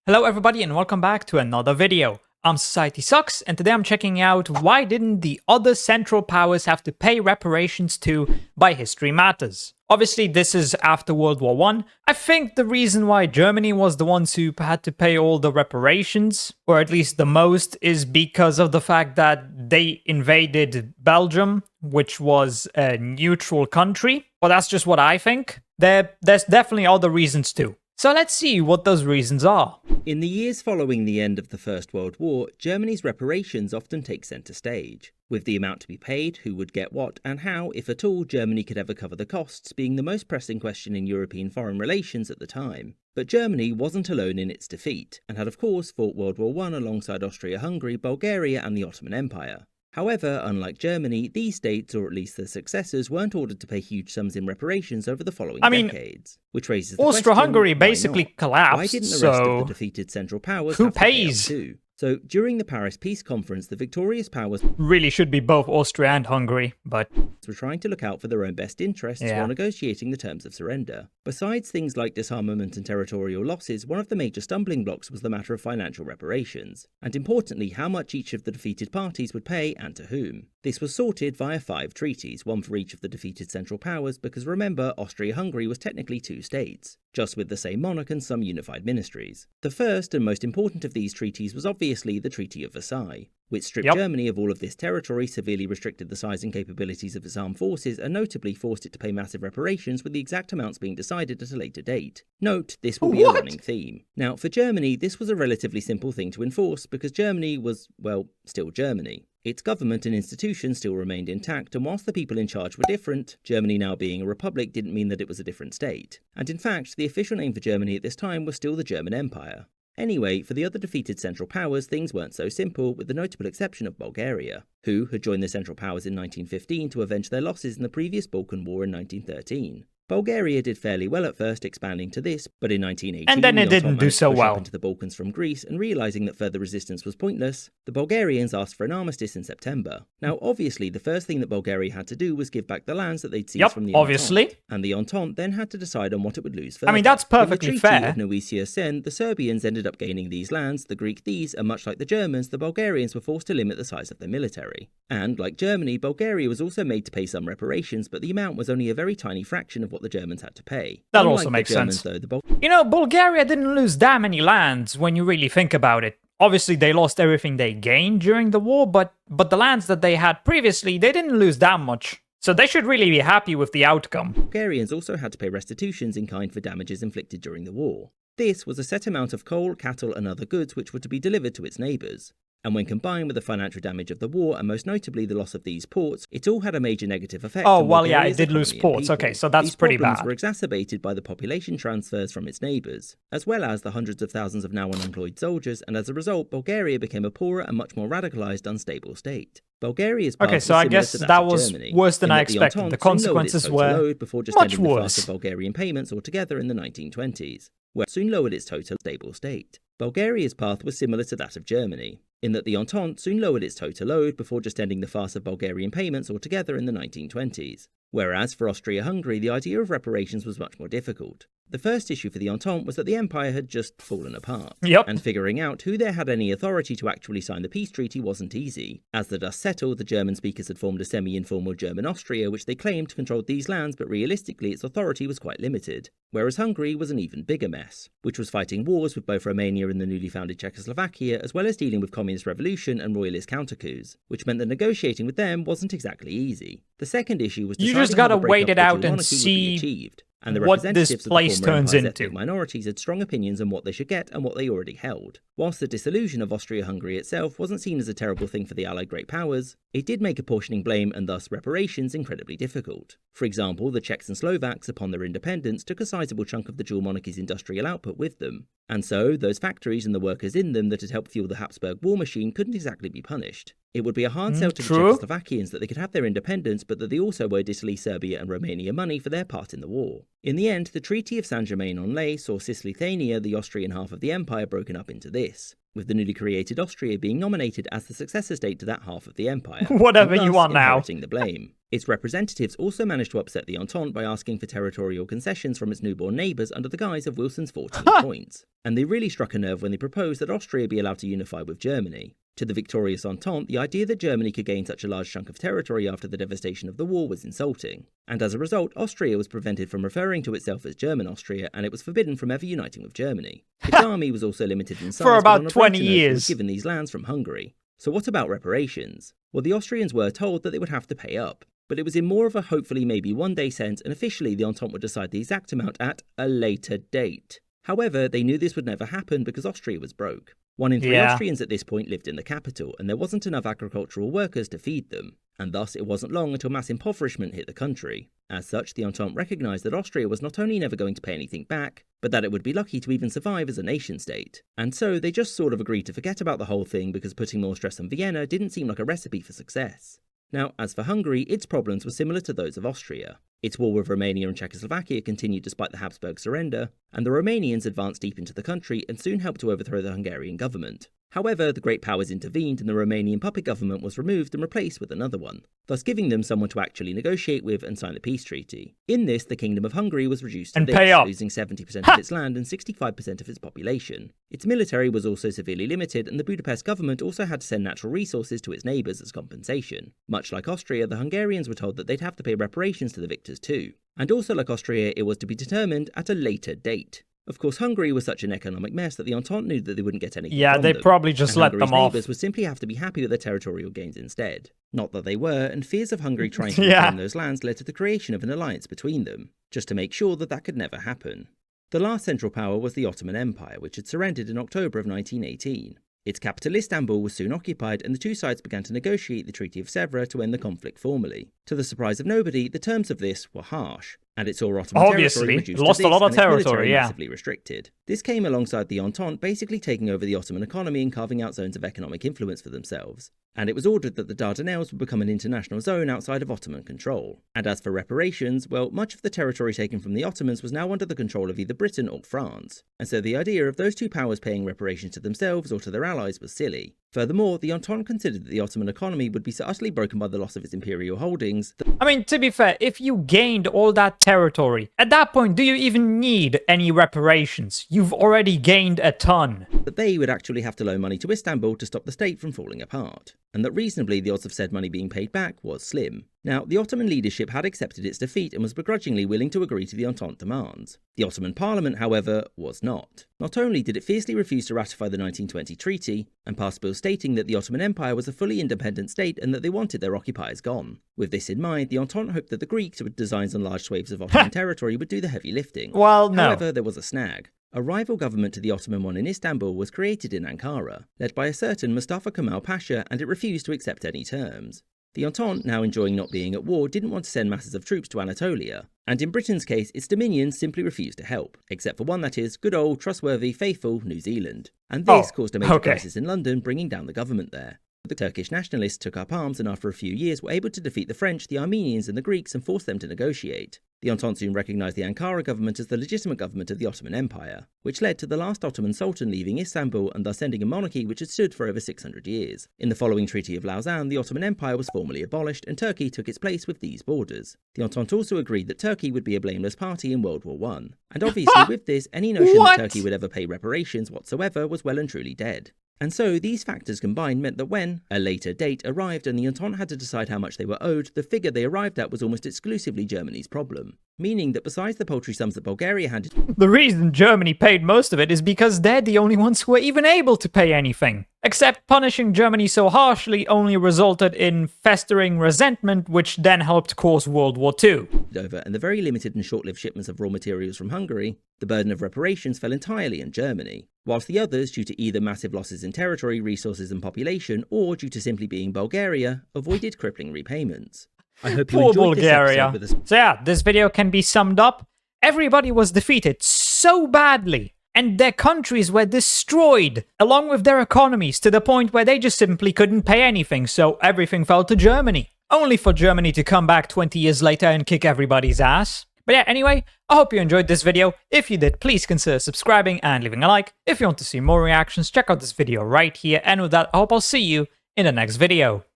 Hello everybody and welcome back to another video. I'm SocietySucks and today I'm checking out why didn't the other Central Powers have to pay reparations to by History Matters. Obviously this is after World War I. I think the reason why Germany was the ones who had to pay all the reparations, or at least the most, is because of the fact that they invaded Belgium, which was a neutral country. But that's just what I think. There's definitely other reasons too. So let's see what those reasons are. In the years following the end of the First World War, Germany's reparations often take centre stage, with the amount to be paid, who would get what, and how, if at all, Germany could ever cover the costs being the most pressing question in European foreign relations at the time. But Germany wasn't alone in its defeat, and had of course fought World War I alongside Austria-Hungary, Bulgaria and the Ottoman Empire. However, unlike Germany, these states, or at least their successors, weren't ordered to pay huge sums in reparations over the following decades. Which raises the Austria-Hungary question, basically why collapsed, Why didn't the rest of the defeated Central Powers who have to pay up pays? too? So, during the Paris Peace Conference, the victorious powers Really should be both Austria and Hungary, but were trying to look out for their own best interests while negotiating the terms of surrender. Besides things like disarmament and territorial losses, one of the major stumbling blocks was the matter of financial reparations, and importantly, how much each of the defeated parties would pay and to whom. This was sorted via 5 treaties, one for each of the defeated Central Powers, because remember, Austria-Hungary was technically 2 states, just with the same monarch and some unified ministries. The first and most important of these treaties was obviously the Treaty of Versailles, which stripped Germany of all of this territory, severely restricted the size and capabilities of its armed forces, and notably forced it to pay massive reparations, with the exact amounts being decided at a later date. Note, this will be a running theme. Now, for Germany, this was a relatively simple thing to enforce, because Germany was, well, still Germany. Its government and institutions still remained intact, and whilst the people in charge were different, Germany now being a republic didn't mean that it was a different state. And in fact, the official name for Germany at this time was still the German Empire. Anyway, for the other defeated Central Powers, things weren't so simple, with the notable exception of Bulgaria, who had joined the Central Powers in 1915 to avenge their losses in the previous Balkan War in 1913. Bulgaria did fairly well at first, expanding to this, but in 1918, and then it didn't do so well into the Balkans from Greece, and realising that further resistance was pointless, the Bulgarians asked for an armistice in September. Now, obviously, the first thing that Bulgaria had to do was give back the lands that they'd seized from the Entente, and the Entente then had to decide on what it would lose first. I mean, that's perfectly fair. In the Treaty of Noesia-Sen, the Serbians ended up gaining these lands, the Greek these, and much like the Germans, the Bulgarians were forced to limit the size of their military. And, like Germany, Bulgaria was also made to pay some reparations, but the amount was only a very tiny fraction of what the Germans had to pay. That also makes sense. You know, Bulgaria didn't lose that many lands when you really think about it. Obviously, they lost everything they gained during the war, but the lands that they had previously, they didn't lose that much. So they should really be happy with the outcome. Bulgarians also had to pay restitutions in kind for damages inflicted during the war. This was a set amount of coal, cattle and other goods which were to be delivered to its neighbours. And when combined with the financial damage of the war, and most notably the loss of these ports, it all had a major negative effect on Bulgaria's it did lose ports. Okay, so that's these pretty problems bad. Were exacerbated by the population transfers from its neighbours, as well as the hundreds of thousands of now unemployed soldiers, and as a result, Bulgaria became a poorer and much more radicalised, unstable state. Bulgaria's okay, so I guess that was worse than I expected. The consequences were much worse. Bulgarian payments altogether in the 1920s, where it soon lowered its total stable state. Bulgaria's path was similar to that of Germany, in that the Entente soon lowered its total load before just ending the farce of Bulgarian payments altogether in the 1920s. Whereas for Austria-Hungary, the idea of reparations was much more difficult. The first issue for the Entente was that the empire had just fallen apart, and figuring out who there had any authority to actually sign the peace treaty wasn't easy. As the dust settled, the German speakers had formed a semi-informal German Austria, which they claimed controlled these lands, but realistically its authority was quite limited. Whereas Hungary was an even bigger mess, which was fighting wars with both Romania and the newly founded Czechoslovakia, as well as dealing with communist revolution and royalist counter-coups, which meant that negotiating with them wasn't exactly easy. The second issue was deciding you just gotta how the wait it breakup of out the and monarchy would be see achieved. And the what representatives this of place the former turns empire's into. ethnic minorities had strong opinions on what they should get and what they already held. Whilst the dissolution of Austria-Hungary itself wasn't seen as a terrible thing for the Allied great powers, it did make apportioning blame and thus reparations incredibly difficult. For example, the Czechs and Slovaks, upon their independence, took a sizable chunk of the dual monarchy's industrial output with them. And so, those factories and the workers in them that had helped fuel the Habsburg war machine couldn't exactly be punished. It would be a hard sell to the Czechoslovakians that they could have their independence, but that they also owed Italy, Serbia and Romania money for their part in the war. In the end, the Treaty of Saint-Germain-en-Laye saw Cisleithania, the Austrian half of the empire, broken up into this, with the newly created Austria being nominated as the successor state to that half of the empire. Whatever you want now. The blame. Its representatives also managed to upset the Entente by asking for territorial concessions from its newborn neighbours under the guise of Wilson's 14 points. And they really struck a nerve when they proposed that Austria be allowed to unify with Germany. To the victorious Entente, the idea that Germany could gain such a large chunk of territory after the devastation of the war was insulting. And as a result, Austria was prevented from referring to itself as German Austria, and it was forbidden from ever uniting with Germany. Its army was also limited in size, for about but on a 20 brighter note, it years. was given these lands from Hungary. So what about reparations? Well, the Austrians were told that they would have to pay up. But it was in more of a hopefully maybe one day sense, and officially the Entente would decide the exact amount at a later date. However, they knew this would never happen because Austria was broke. 1 in 3 Austrians at this point lived in the capital, and there wasn't enough agricultural workers to feed them. And thus it wasn't long until mass impoverishment hit the country. As such, the Entente recognised that Austria was not only never going to pay anything back, but that it would be lucky to even survive as a nation-state. And so they just sort of agreed to forget about the whole thing because putting more stress on Vienna didn't seem like a recipe for success. Now, as for Hungary, its problems were similar to those of Austria. Its war with Romania and Czechoslovakia continued despite the Habsburg surrender, and the Romanians advanced deep into the country and soon helped to overthrow the Hungarian government. However, the Great Powers intervened and the Romanian puppet government was removed and replaced with another one, thus giving them someone to actually negotiate with and sign the peace treaty. In this, the Kingdom of Hungary was reduced to losing 70% of its land and 65% of its population. Its military was also severely limited, and the Budapest government also had to send natural resources to its neighbours as compensation. Much like Austria, the Hungarians were told that they'd have to pay reparations to the victors too. And also like Austria, it was to be determined at a later date. Of course, Hungary was such an economic mess that the Entente knew that they wouldn't get anything from them. Yeah, they probably just and let Hungary's them off. neighbours would simply have to be happy with their territorial gains instead. Not that they were, and fears of Hungary trying to reclaim those lands led to the creation of an alliance between them, just to make sure that that could never happen. The last central power was the Ottoman Empire, which had surrendered in October of 1918. Its capital Istanbul was soon occupied, and the two sides began to negotiate the Treaty of Sèvres to end the conflict formally. To the surprise of nobody, the terms of this were harsh, and it saw Ottoman territory reduced lost to this, a lot of and its territory, military massively restricted. This came alongside the Entente basically taking over the Ottoman economy and carving out zones of economic influence for themselves. And it was ordered that the Dardanelles would become an international zone outside of Ottoman control. And as for reparations, well, much of the territory taken from the Ottomans was now under the control of either Britain or France. And so the idea of those two powers paying reparations to themselves or to their allies was silly. Furthermore, the Entente considered that the Ottoman economy would be so utterly broken by the loss of its imperial holdings I mean, to be fair, if you gained all that territory, at that point, do you even need any reparations? You've already gained a ton. that they would actually have to loan money to Istanbul to stop the state from falling apart, and that reasonably the odds of said money being paid back was slim. Now, the Ottoman leadership had accepted its defeat and was begrudgingly willing to agree to the Entente demands. The Ottoman Parliament, however, was not. Not only did it fiercely refuse to ratify the 1920 treaty, and pass bills stating that the Ottoman Empire was a fully independent state and that they wanted their occupiers gone. With this in mind, the Entente hoped that the Greeks, with designs on large swathes of Ottoman territory, would do the heavy lifting. Well, no. However, there was a snag. A rival government to the Ottoman one in Istanbul was created in Ankara, led by a certain Mustafa Kemal Pasha, and it refused to accept any terms. The Entente, now enjoying not being at war, didn't want to send masses of troops to Anatolia, and in Britain's case, its dominions simply refused to help, except for one, that is, good old, trustworthy, faithful New Zealand. And this caused a major crisis in London, bringing down the government there. The Turkish nationalists took up arms and after a few years were able to defeat the French, the Armenians and the Greeks and force them to negotiate. The Entente soon recognised the Ankara government as the legitimate government of the Ottoman Empire, which led to the last Ottoman Sultan leaving Istanbul and thus ending a monarchy which had stood for over 600 years. In the following Treaty of Lausanne, the Ottoman Empire was formally abolished and Turkey took its place with these borders. The Entente also agreed that Turkey would be a blameless party in World War I. And obviously with this, any notion that Turkey would ever pay reparations whatsoever was well and truly dead. And so these factors combined meant that when a later date arrived and the Entente had to decide how much they were owed, the figure they arrived at was almost exclusively Germany's problem. Meaning that besides the paltry sums that Bulgaria handed, the reason Germany paid most of it is because they're the only ones who were even able to pay anything. Except punishing Germany so harshly only resulted in festering resentment, which then helped cause World War II. over, and the very limited and short-lived shipments of raw materials from Hungary, the burden of reparations fell entirely on Germany, whilst the others, due to either massive losses in territory, resources and population, or due to simply being Bulgaria, avoided crippling repayments. I hope you enjoyed this episode with us. So yeah, this video can be summed up. Everybody was defeated so badly, and their countries were destroyed, along with their economies, to the point where they just simply couldn't pay anything, so everything fell to Germany. Only for Germany to come back 20 years later and kick everybody's ass. But yeah, anyway, I hope you enjoyed this video. If you did, please consider subscribing and leaving a like. If you want to see more reactions, check out this video right here. And with that, I hope I'll see you in the next video.